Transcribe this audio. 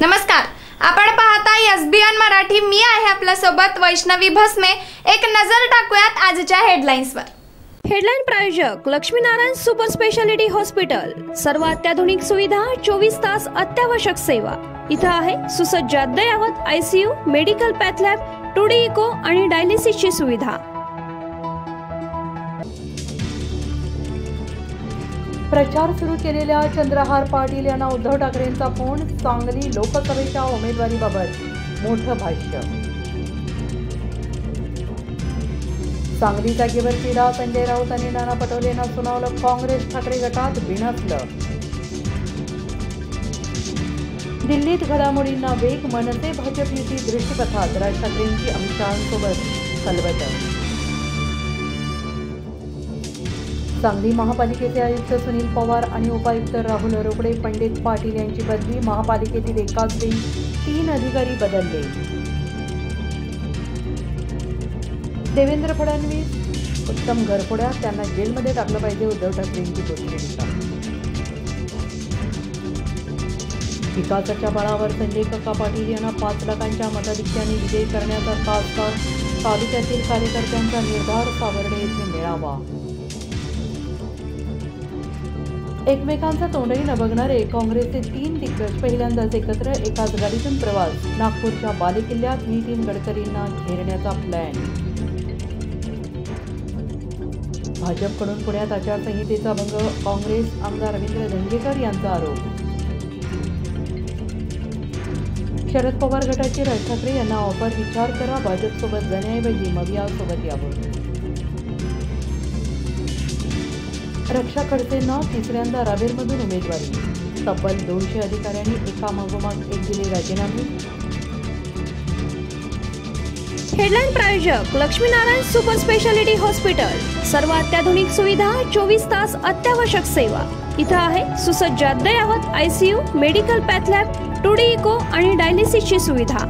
नमस्कार, आपण पाहता एसबीएन मराठी। मी आहे आपल्या सोबत वैष्णवी भस्मे। एक नजर टाकूयात आजच्या हेडलाईन्सवर। हेडलाईन प्रायोजक लक्ष्मीनारायण सुपर स्पेशालिटी हॉस्पिटल। सर्व अत्याधुनिक सुविधा, 24 तास अत्यावश्यक सेवा। इथे आहे सुसज्ज अद्ययावत ICU, medical path lab, 2D echo आणि डायलिसिसची सुविधा। प्रचार सुरू केलेल्या चंद्रहार पाटील यांना उद्धव ठाकरेंचा फोन। सांगली लोकसभेच्या उमेदवारीबाबत मोठं भाष्य। सांगली जागेवर क्रीडा संजय राऊत आणि नाना पटोलेंना सुनावलं। काँग्रेस ठाकरे गटात बिनसलं। दिल्लीत घडामोडींना वेग। मनसे भाजप युती दृष्टीपथात। राज ठाकरेंची अमित शहांसोबत खलबतं। सांगली महापालिकेचे आयुक्त सुनील पवार आणि उपायुक्त राहुल रोकडे पंडित पाटील यांची बदली। महापालिकेतील एकाच वेळी 3 अधिकारी बदलले। देवेंद्र फडणवीस उत्तम घरफोड्यात, त्यांना जेलमध्ये टाकलं पाहिजे। उद्धव ठाकरेंची घोषणा। विकासाच्या बळावर संजय काका पाटील यांना 5 लाखांच्या मताधिक्याने विजयी करण्याचा खासदार। तालुक्यातील कार्यकर्त्यांचा निर्धार। सावर्डे येथे मेळावा। एकमेकांचा तोंडही न बघणारे काँग्रेसचे 3 दिग्गज पहिल्यांदाच एकत्र एकाच गाडीतून प्रवास। नागपूरच्या बालेकिल्ल्यात नितीन गडकरींना घेरण्याचा प्लॅन। भाजपकडून पुण्यात आचारसंहितेचा भंग। काँग्रेस आमदार रवींद्र धंगेकर यांचा आरोप। शरद पवार गटाचे राज ठाकरे यांना ऑफर। विचार करा, भाजपसोबत जाण्याऐवजी मवियासोबत यावं। रक्षा खडसेंना तिसऱ्यांदा रावेरमधून उमेदवारी। तब्बल 200 अधिकाऱ्यांनी एकामागोमाग एक दिले राजीनामे। हेडलाईन प्रायोजक लक्ष्मीनारायण सुपर स्पेशालिटी हॉस्पिटल। सर्व अत्याधुनिक सुविधा, 24 तास अत्यावश्यक सेवा। इथे आहे सुसज्ज अद्ययावत ICU, medical path lab, 2D echo आणि डायलिसिसची सुविधा।